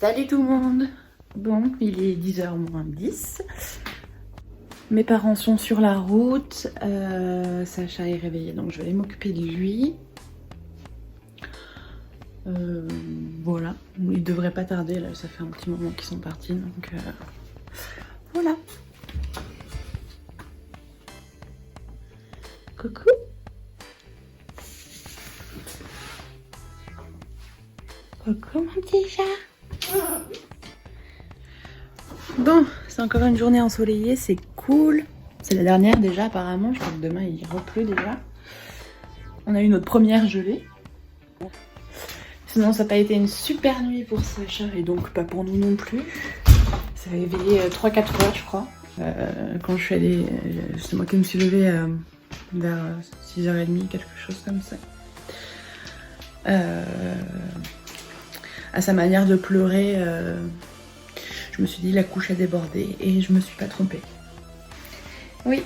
Salut tout le monde. Bon, il est 10h moins 10. Mes parents sont sur la route. Sacha est réveillé, donc je vais aller m'occuper de lui. Voilà, il devrait pas tarder, là ça fait un petit moment qu'ils sont partis, donc voilà. Coucou. Coucou mon petit chat. Bon, c'est encore une journée ensoleillée, c'est cool. C'est la dernière déjà apparemment, je crois que demain il repleut déjà. On a eu notre première gelée. Sinon ça n'a pas été une super nuit pour Sacha et donc pas pour nous non plus. Ça a éveillé 3-4 heures je crois. Quand je suis allée, c'est moi qui me suis levée vers 6h30, quelque chose comme ça. À sa manière de pleurer, je me suis dit la couche a débordé et je me suis pas trompée. Oui.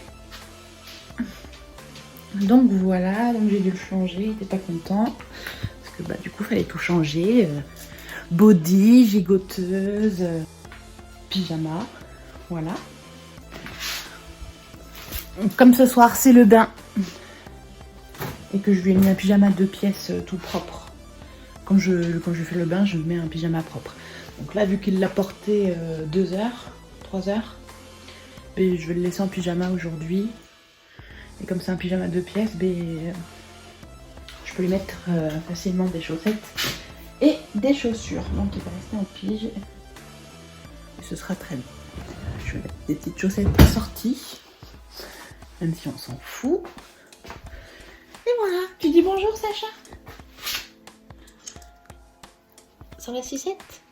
Donc voilà, donc j'ai dû le changer, il était pas content. Parce que bah du coup il fallait tout changer. Body, gigoteuse, pyjama, voilà. Comme ce soir c'est le bain. Et que je lui ai mis un pyjama 2 pièces tout propre. Quand je fais le bain, je mets un pyjama propre. Donc là, vu qu'il l'a porté 2 heures, 3 heures, et je vais le laisser en pyjama aujourd'hui. Et comme c'est un pyjama 2 pièces, je peux lui mettre facilement des chaussettes et des chaussures. Donc il va rester en pige. Et ce sera très bien. Je vais mettre des petites chaussettes assorties, même si on s'en fout. Et voilà, tu dis bonjour Sacha. Sur la sucette.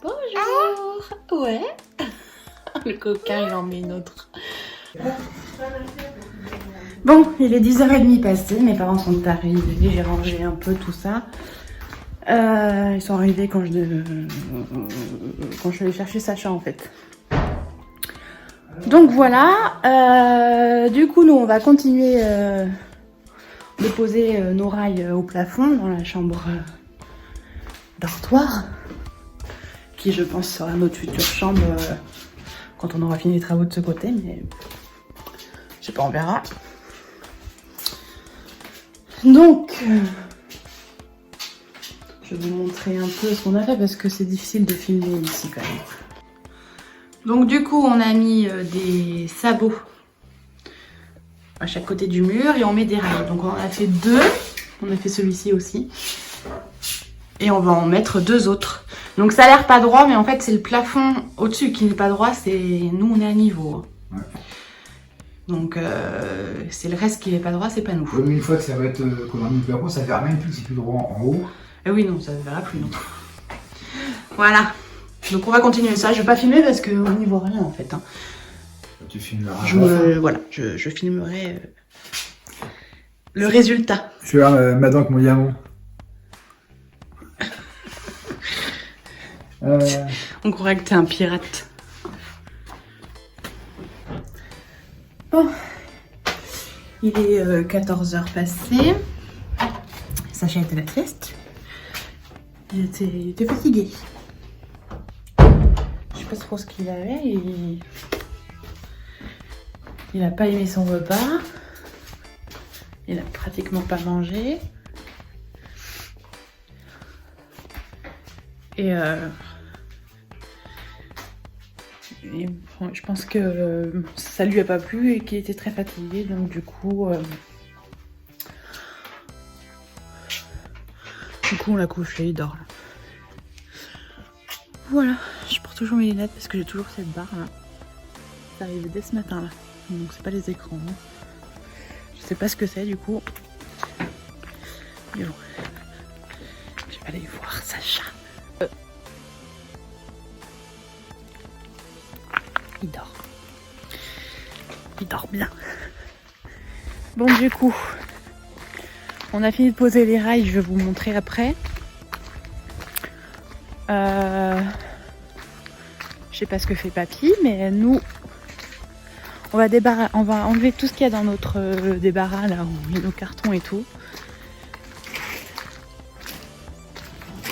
Bonjour. Ouais. Le coquin, il en met une autre. Bon, il est 10h30 passé. Mes parents sont arrivés. J'ai rangé un peu tout ça. Ils sont arrivés quand je suis allée chercher Sacha en fait. Donc voilà. Du coup, nous, on va continuer de poser nos rails au plafond dans la chambre dortoir, qui je pense sera notre future chambre quand on aura fini les travaux de ce côté, mais je sais pas, on verra. Donc je vais vous montrer un peu ce qu'on a fait parce que c'est difficile de filmer ici quand même. Donc du coup on a mis des sabots à chaque côté du mur et on met des rails. Donc on a fait 2, on a fait celui-ci aussi. Et on va en mettre 2 autres. Donc ça a l'air pas droit, mais en fait c'est le plafond au-dessus qui n'est pas droit, c'est nous on est à niveau. Ouais. Donc c'est le reste qui n'est pas droit, c'est pas nous. Ouais, mais une fois que ça va être qu'on a mis le plafond, ça verra même plus, c'est plus droit en haut. Et oui, non, ça ne verra plus non. Voilà. Donc on va continuer ça. Je vais pas filmer parce qu'on n'y voit rien en fait. Hein. Tu filmeras. Voilà, je filmerai le résultat. Je vais voir ma dent avec mon diamant. On croirait que t'es un pirate. Bon, il est 14h passé. Sacha était à la sieste. Il était fatigué. Je sais pas trop ce qu'il avait. Il a pas aimé son repas. Il a pratiquement pas mangé. Et je pense que ça lui a pas plu et qu'il était très fatigué, donc du coup on l'a couché, il dort là. Voilà, je porte toujours mes lunettes parce que j'ai toujours cette barre là. C'est arrivé dès ce matin là, donc c'est pas les écrans. Hein. Je sais pas ce que c'est du coup. Mais bon, je vais aller voir Sacha. Il dort. Il dort bien. Bon du coup, on a fini de poser les rails, je vais vous montrer après. Je sais pas ce que fait papy, mais nous, on va enlever tout ce qu'il y a dans notre débarras là, où il y a nos cartons et tout.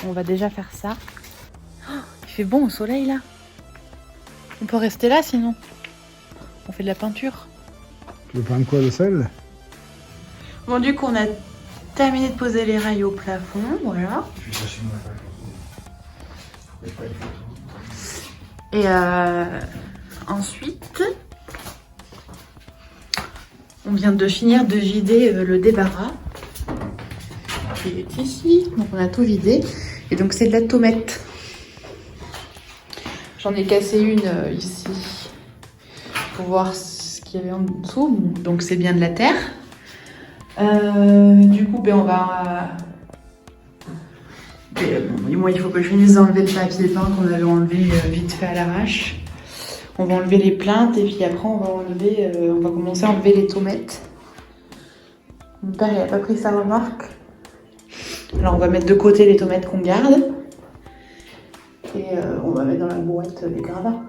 On va déjà faire ça. fait bon au soleil là. On peut rester là sinon. On fait de la peinture. Tu veux prendre quoi, le sel? Bon, du coup, on a terminé de poser les rails au plafond, voilà. Et ensuite, on vient de finir de vider le débarras qui est ici. Donc on a tout vidé. Et donc c'est de la tomate. J'en ai cassé une ici pour voir ce qu'il y avait en dessous. Donc c'est bien de la terre. Du coup, on va... moi, il faut que je finisse d'enlever le papier peint qu'on avait enlevé vite fait à l'arrache. On va enlever les plaintes et puis après on va commencer à enlever les tomates. Mon père il a pas pris sa remarque. Alors on va mettre de côté les tomates qu'on garde. Et on va mettre dans la boîte les gravats.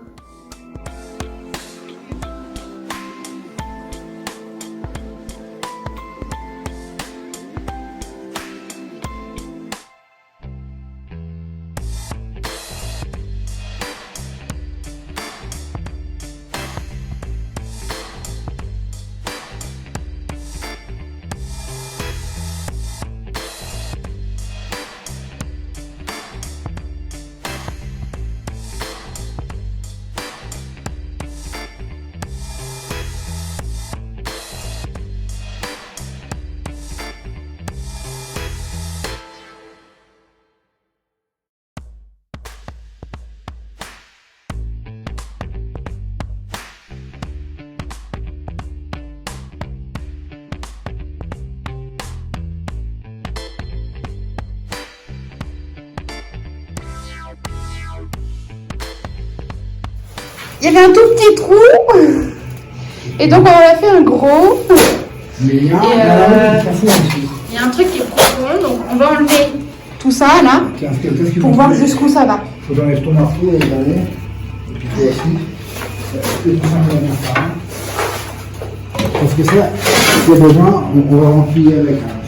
Il y avait un tout petit trou et donc on en a fait un gros. Mais il y a un truc qui est profond, donc on va enlever tout ça là pour voir jusqu'où ça va. Il faut enlever ton marteau et aller. Et puis toi aussi. Et tout simplement ça. Parce que ça, s'il y a besoin, on va remplir avec un.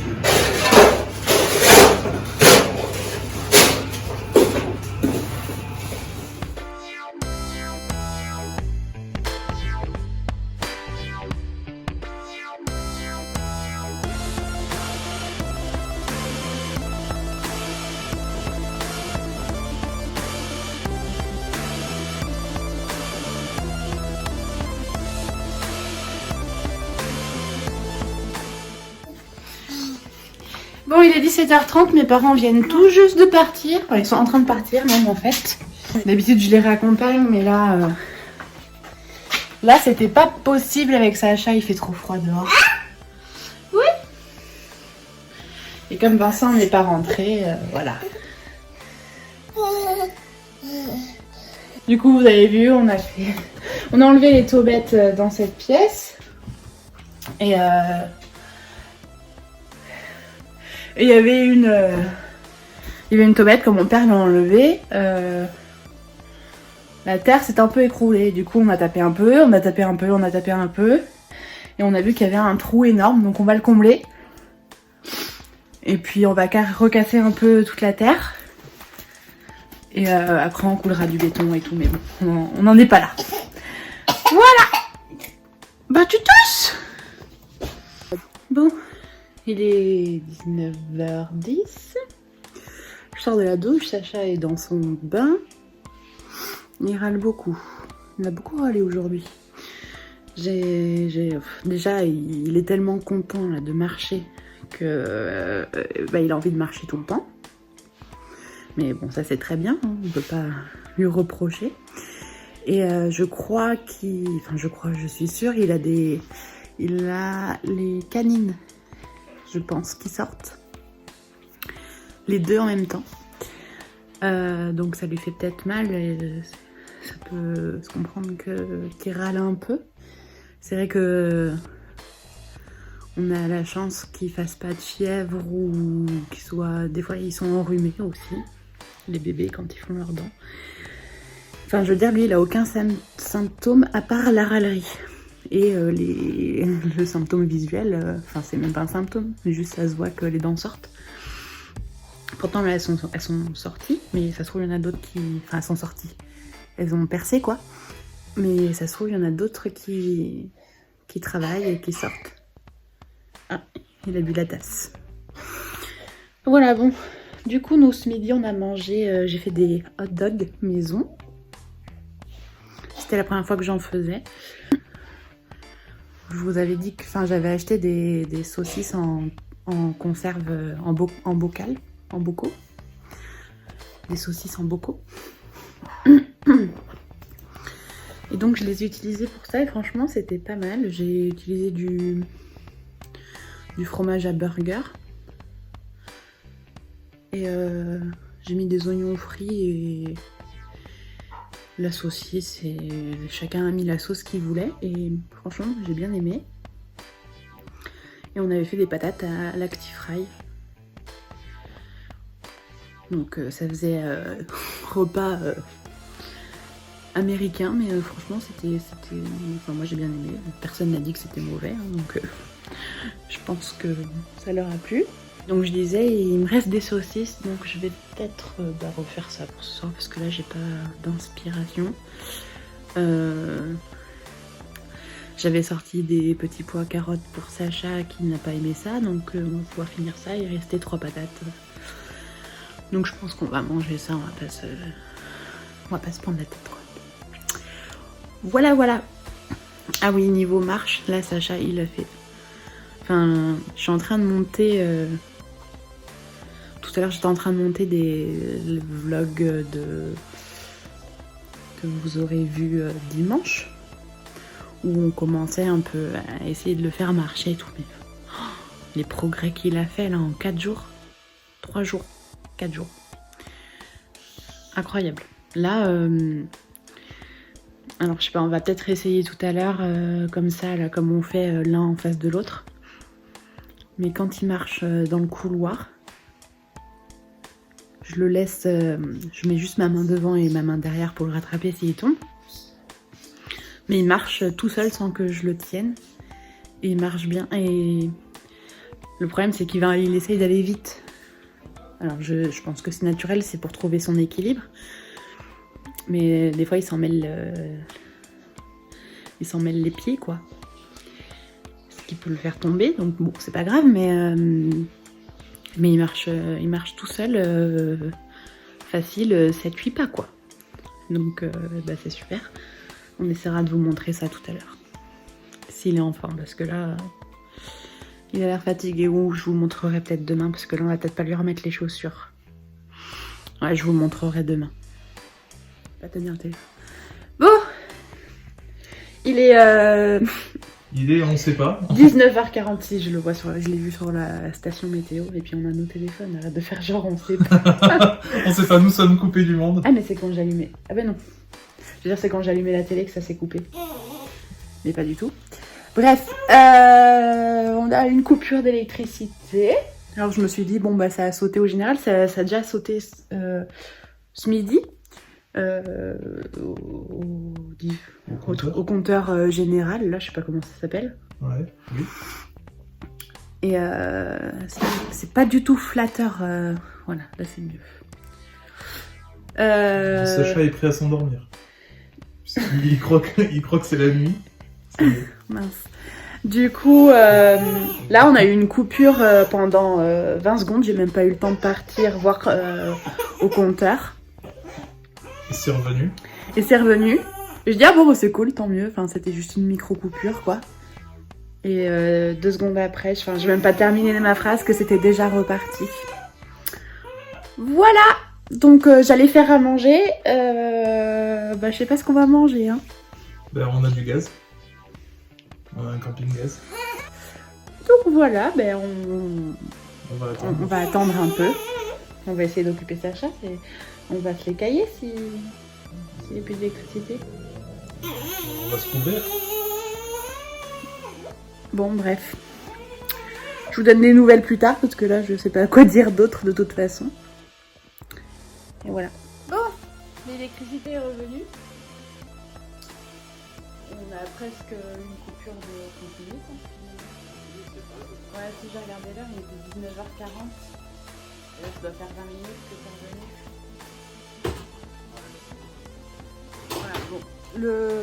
Bon, il est 17h30, mes parents viennent tout juste de partir. Enfin, ils sont en train de partir même en fait. D'habitude je les raccompagne, mais là c'était pas possible avec Sacha, il fait trop froid dehors. Oui. Et comme Vincent n'est pas rentré, voilà. Du coup, vous avez vu, on a enlevé les tomates dans cette pièce. Et il y avait une tomate que mon père l'a enlevée. La terre s'est un peu écroulée. Du coup, on a tapé un peu, on a tapé un peu, on a tapé un peu. Et on a vu qu'il y avait un trou énorme, donc on va le combler. Et puis on va recasser un peu toute la terre. Et après on coulera du béton et tout, mais bon, on n'en est pas là. Voilà. Bah tu tousses. Bon, il est 19h10. Je sors de la douche, Sacha est dans son bain. Il râle beaucoup. Il a beaucoup râlé aujourd'hui. Déjà, il est tellement content là, de marcher que il a envie de marcher tout le temps. Mais bon, ça c'est très bien, hein, on ne peut pas lui reprocher. Et je suis sûre, il a les canines, je pense, qui sortent. Les deux en même temps. Donc ça lui fait peut-être mal et ça peut se comprendre qu'il râle un peu. C'est vrai que on a la chance qu'il fasse pas de fièvre ou qu'il soit... Des fois ils sont enrhumés aussi, les bébés quand ils font leurs dents. Enfin je veux dire, lui il a aucun symptôme à part la râlerie. Et le symptôme visuel, enfin c'est même pas un symptôme, mais juste ça se voit que les dents sortent. Pourtant là elles sont sorties, mais ça se trouve il y en a d'autres qui... Enfin elles sont sorties. Elles ont percé quoi. Mais ça se trouve il y en a d'autres qui travaillent et qui sortent. Ah, il a bu la tasse. Voilà bon. Du coup nous ce midi on a mangé, j'ai fait des hot dogs maison. C'était la première fois que j'en faisais. Je vous avais dit que j'avais acheté des saucisses en conserve, en bocal, en bocaux. Des saucisses en bocaux. Et donc je les ai utilisées pour ça et franchement c'était pas mal. J'ai utilisé du fromage à burger. Et j'ai mis des oignons frits et la saucisse et chacun a mis la sauce qu'il voulait et franchement j'ai bien aimé. Et on avait fait des patates à l'Actifry. Donc ça faisait repas américain, mais franchement c'était... Enfin moi j'ai bien aimé, personne n'a dit que c'était mauvais, hein, donc je pense que ça leur a plu. Donc je disais, il me reste des saucisses, donc je vais peut-être refaire ça pour ce soir, parce que là j'ai pas d'inspiration. J'avais sorti des petits pois carottes pour Sacha qui n'a pas aimé ça, donc on va pouvoir finir ça, il restait 3 patates. Donc je pense qu'on va manger ça, on va pas se prendre la tête quoi. Voilà voilà. Ah oui, niveau marche, là Sacha il a fait... Enfin, je suis en train de monter... Tout à l'heure j'étais en train de monter des vlogs que vous aurez vu dimanche. Où on commençait un peu à essayer de le faire marcher et tout. Mais les progrès qu'il a fait là en 4 jours. 3 jours. 4 jours. Incroyable. Là, alors je sais pas, on va peut-être essayer tout à l'heure comme ça, là, comme on fait l'un en face de l'autre. Mais quand il marche dans le couloir, je le laisse, je mets juste ma main devant et ma main derrière pour le rattraper s'il tombe. Mais il marche tout seul sans que je le tienne. Et il marche bien. Et le problème c'est qu'il essaye d'aller vite. Alors je pense que c'est naturel, c'est pour trouver son équilibre. Mais des fois il s'en mêle les pieds quoi. Ce qui peut le faire tomber. Donc bon c'est pas grave mais il marche tout seul facile 7-8 pas quoi. Donc c'est super. On essaiera de vous montrer ça tout à l'heure. S'il est en forme, parce que là, il a l'air fatigué. Ou je vous montrerai peut-être demain, parce que là, on va peut-être pas lui remettre les chaussures. Ouais, je vous montrerai demain. Pas tenir le téléphone. Bon, il est... On sait pas. 19h46, je l'ai vu sur la station météo, et puis on a nos téléphones, arrête de faire genre, on sait pas. On sait pas, nous sommes coupés du monde. Ah, mais c'est quand j'allumais. Ah ben non. Je veux dire, c'est quand j'allumais la télé que ça s'est coupé. Mais pas du tout. Bref, on a une coupure d'électricité. Alors je me suis dit, bon bah ça a sauté au général, ça a déjà sauté ce midi. Au compteur général, là je sais pas comment ça s'appelle. Ouais, oui. Et c'est pas du tout flatteur. Voilà, là c'est mieux. Sacha est prêt à s'endormir. Il croit que c'est la nuit. Mince. Du coup, là on a eu une coupure pendant 20 secondes. J'ai même pas eu le temps de partir voir au compteur. Et c'est revenu. Et c'est revenu. Je dis ah bon c'est cool, tant mieux. Enfin c'était juste une micro coupure quoi. Et 2 secondes après, j'ai même pas terminé ma phrase que c'était déjà reparti. Voilà. Donc j'allais faire à manger. Je sais pas ce qu'on va manger. Hein. Ben, on a du gaz. On a un camping-gaz. Donc voilà, On va attendre un peu. On va essayer d'occuper Sacha et on va se les cailler s'il n'y a plus d'électricité. On va se couvrir. Bon bref. Je vous donne des nouvelles plus tard parce que là je sais pas quoi dire d'autre de toute façon. Et voilà. Bon, l'électricité est revenue. On a presque une coupure de 30 minutes. Ouais, si j'ai regardé l'heure, il était 19h40. Et là, ça doit faire 20 minutes que c'est revenu. Voilà, bon.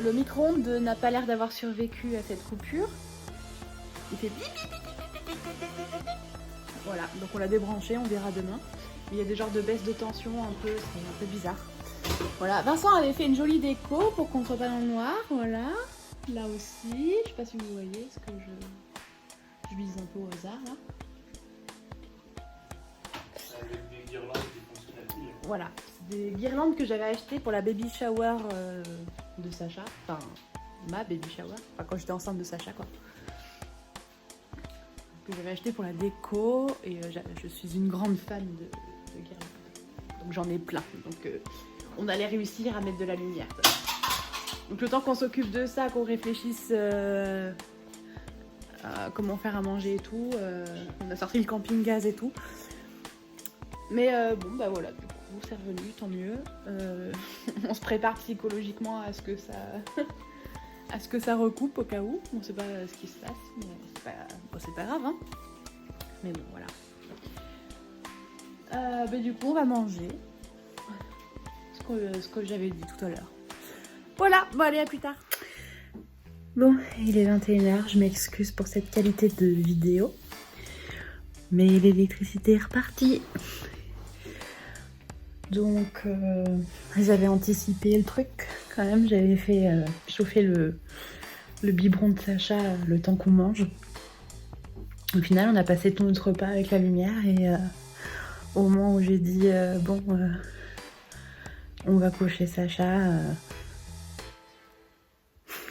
Le micro-ondes n'a pas l'air d'avoir survécu à cette coupure. Il fait bip bip bip bip bip bip bip bip. Voilà, donc on l'a débranché, on verra demain. Il y a des genres de baisse de tension un peu, c'est un peu bizarre. Voilà, Vincent avait fait une jolie déco pour qu'on ne soit pas dans le noir, voilà. Là aussi, je sais pas si vous voyez ce que je vise un peu au hasard là. Avec des guirlandes qui fonctionnent à pile. Voilà, c'est des guirlandes que j'avais achetées pour la baby shower de Sacha. Enfin, ma baby shower. Enfin, quand j'étais enceinte de Sacha, quoi. Que j'avais acheté pour la déco. Et je suis une grande fan de guirlandes. Donc j'en ai plein. Donc on allait réussir à mettre de la lumière. Donc le temps qu'on s'occupe de ça, qu'on réfléchisse à comment faire à manger et tout. On a sorti le camping-gaz et tout. Mais bon, bah voilà, du coup, c'est revenu, tant mieux. On se prépare psychologiquement à ce que ça, à ce que ça recoupe au cas où. On sait pas ce qui se passe, mais c'est pas grave, hein. Mais bon, voilà. Bah, du coup, on va manger. Ce que j'avais dit tout à l'heure. Voilà, bon, allez, à plus tard. Bon, il est 21h, je m'excuse pour cette qualité de vidéo. Mais l'électricité est repartie. Donc, j'avais anticipé le truc quand même. J'avais fait chauffer le biberon de Sacha le temps qu'on mange. Au final, on a passé tout notre repas avec la lumière. Et au moment où j'ai dit bon, on va coucher Sacha,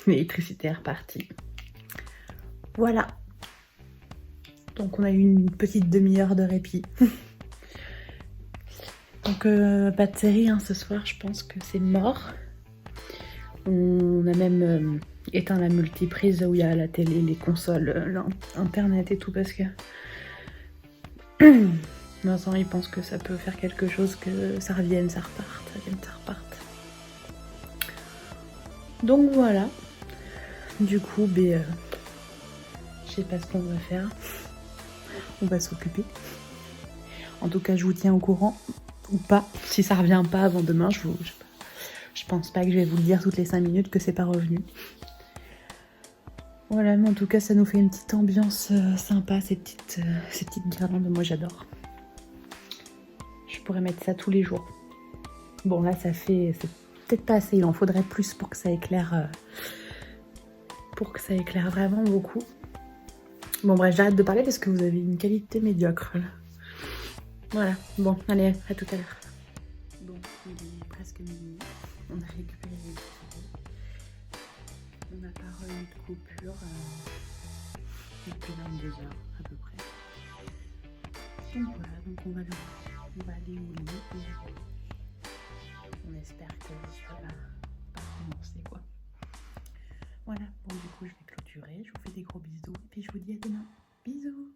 l'électricité est repartie. Voilà. Donc, on a eu une petite demi-heure de répit. Donc pas de série hein, ce soir, je pense que c'est mort. On a même éteint la multiprise où il y a la télé, les consoles, internet et tout parce que Vincent il pense que ça peut faire quelque chose, que ça revienne, ça reparte, ça revienne, ça reparte. Donc voilà. Du coup, je sais pas ce qu'on va faire. On va s'occuper. En tout cas, je vous tiens au courant. Ou pas, si ça revient pas avant demain, je pense pas que je vais vous le dire toutes les 5 minutes que c'est pas revenu. Voilà, mais en tout cas ça nous fait une petite ambiance sympa, ces petites guirlandes, moi j'adore. Je pourrais mettre ça tous les jours. Bon là c'est peut-être pas assez, il en faudrait plus pour que ça éclaire vraiment beaucoup. Bon bref, j'arrête de parler parce que vous avez une qualité médiocre là. Voilà, bon, allez, à tout à l'heure. Bon, il est presque minuit. On a récupéré l'électricité. On n'a pas eu de coupure depuis 22h à peu près. Donc voilà, donc on va aller au lit. On espère que ça va pas commencer quoi. Voilà, bon du coup je vais clôturer. Je vous fais des gros bisous et puis je vous dis à demain. Bisous!